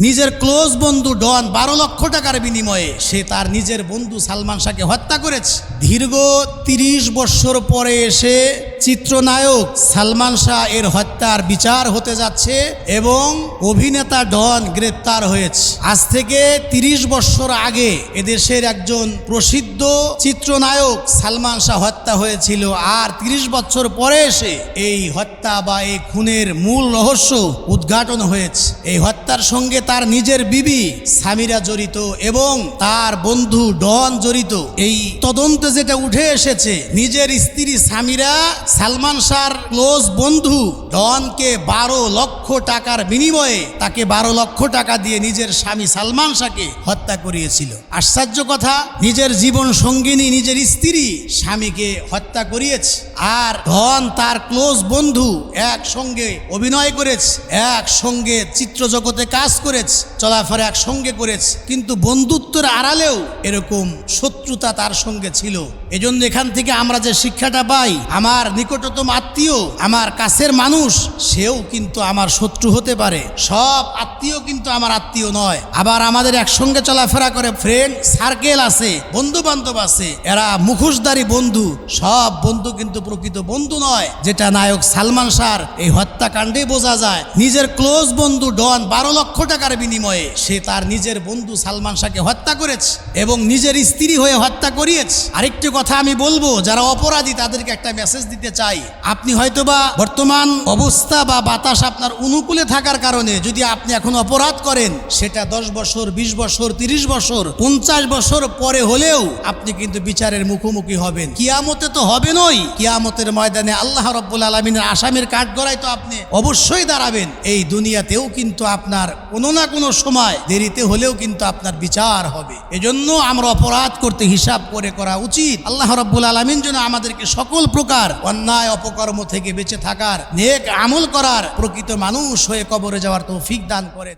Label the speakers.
Speaker 1: নিজের ক্লোজ বন্ধু ডন 12 লক্ষ টাকার বিনিময়ে সে তার নিজের বন্ধু সালমান শাহকে হত্যা করেছে। দীর্ঘ 30 বছর পরে এসে চিত্রনায়ক সালমান শাহ এর হত্যার বিচার হতে যাচ্ছে এবং অভিনেতা ডন গ্রেপ্তার হয়েছে। আজ থেকে 30 বছর আগে এদেশের একজন প্রসিদ্ধ চিত্রনায়ক সালমান শাহ হত্যা হয়েছিল, আর 30 বছর পরে এসে এই হত্যা বা এই খুনের মূল রহস্য উদ্ঘাটন হয়েছে। এই হত্যার সঙ্গে তার নিজের বিবি সামিরা জড়িত এবং তার বন্ধু ডন জড়িত। এই তদন্তে যেটা উঠে এসেছে, নিজের স্ত্রী সামিরা সালমান শাহর ক্লোজ বন্ধু ডনকে 12 লক্ষ টাকার বিনিময়ে তাকে 12 লক্ষ টাকা দিয়ে নিজের স্বামী সালমান শাহকে হত্যা করিয়েছিল। আশ্চর্য কথা, নিজের জীবন সঙ্গিনী নিজের স্ত্রী স্বামীকে হত্যা করিয়েছে, আর ডন তার ক্লোজ বন্ধু একসঙ্গে অভিনয় করেছে, একসঙ্গে চিত্র জগতে কাজ করেছে, চলাফেরা একসঙ্গে করেছে, কিন্তু বন্ধুত্বের আড়ালেও এরকম শত্রুতা তার সঙ্গে ছিল। এজন্য এখান থেকে আমরা যে শিক্ষাটা পাই, আমার নিকটতম আত্মীয়, আমার কাছের মানুষ, সেও কিন্তু আমার শত্রু হতে পারে। সব আত্মীয় কিন্তু আমার আত্মীয় নয়। আবার আমাদের একসঙ্গে চলাফেরা করে ফ্রেন্ড সার্কেল আছে, বন্ধু বান্ধব আছে, এরা মুখোশধারী বন্ধু। সব বন্ধু কিন্তু প্রকৃত বন্ধু নয়, যেটা নায়ক সালমান শাহর এই হত্যাকাণ্ডে বোঝা যায়। নিজের ক্লোজ বন্ধু ডন 12 লক্ষ টাকার বিনিময়ে সে তার নিজের বন্ধু সালমান শাহকে হত্যা করেছে এবং নিজের স্ত্রী হয়ে হত্যা করিয়েছে। আরেকটি কথা আমি বলবো, যারা অপরাধী তাদেরকে একটা মেসেজ দিতে চাই। আপনি হয়তোবা বর্তমান অবস্থা বা বাতাস আপনার অনুকূলে থাকার কারণে যদি আপনি এখন অপরাধ করেন, সেটা 10 বছর, 20 বছর, 30 বছর, 50 বছর পরে হলেও আপনি কিন্তু বিচারের মুখোমুখি হবেন। কিয়ামতে তো হবেনই, কিয়ামতের ময়দানে আল্লাহ রাব্বুল আলামিনের আসামির কাঠগড়ায় তো আপনি অবশ্যই দাঁড়াবেন। এই দুনিয়াতেও কিন্তু আপনার কোনো না কোনো সময় দেরিতে হলেও কিন্তু আপনার বিচার হবে। এজন্য আমরা অপরাধ করতে হিসাব করে করা উচিত। আল্লাহ রাব্বুল আলামিন যেন আমাদেরকে সকল প্রকার অন্যায় অপকর্ম থেকে বেঁচে থাকার, নেক আমল করার, প্রকৃত মানুষ হয়ে কবরে যাওয়ার তৌফিক দান করেন।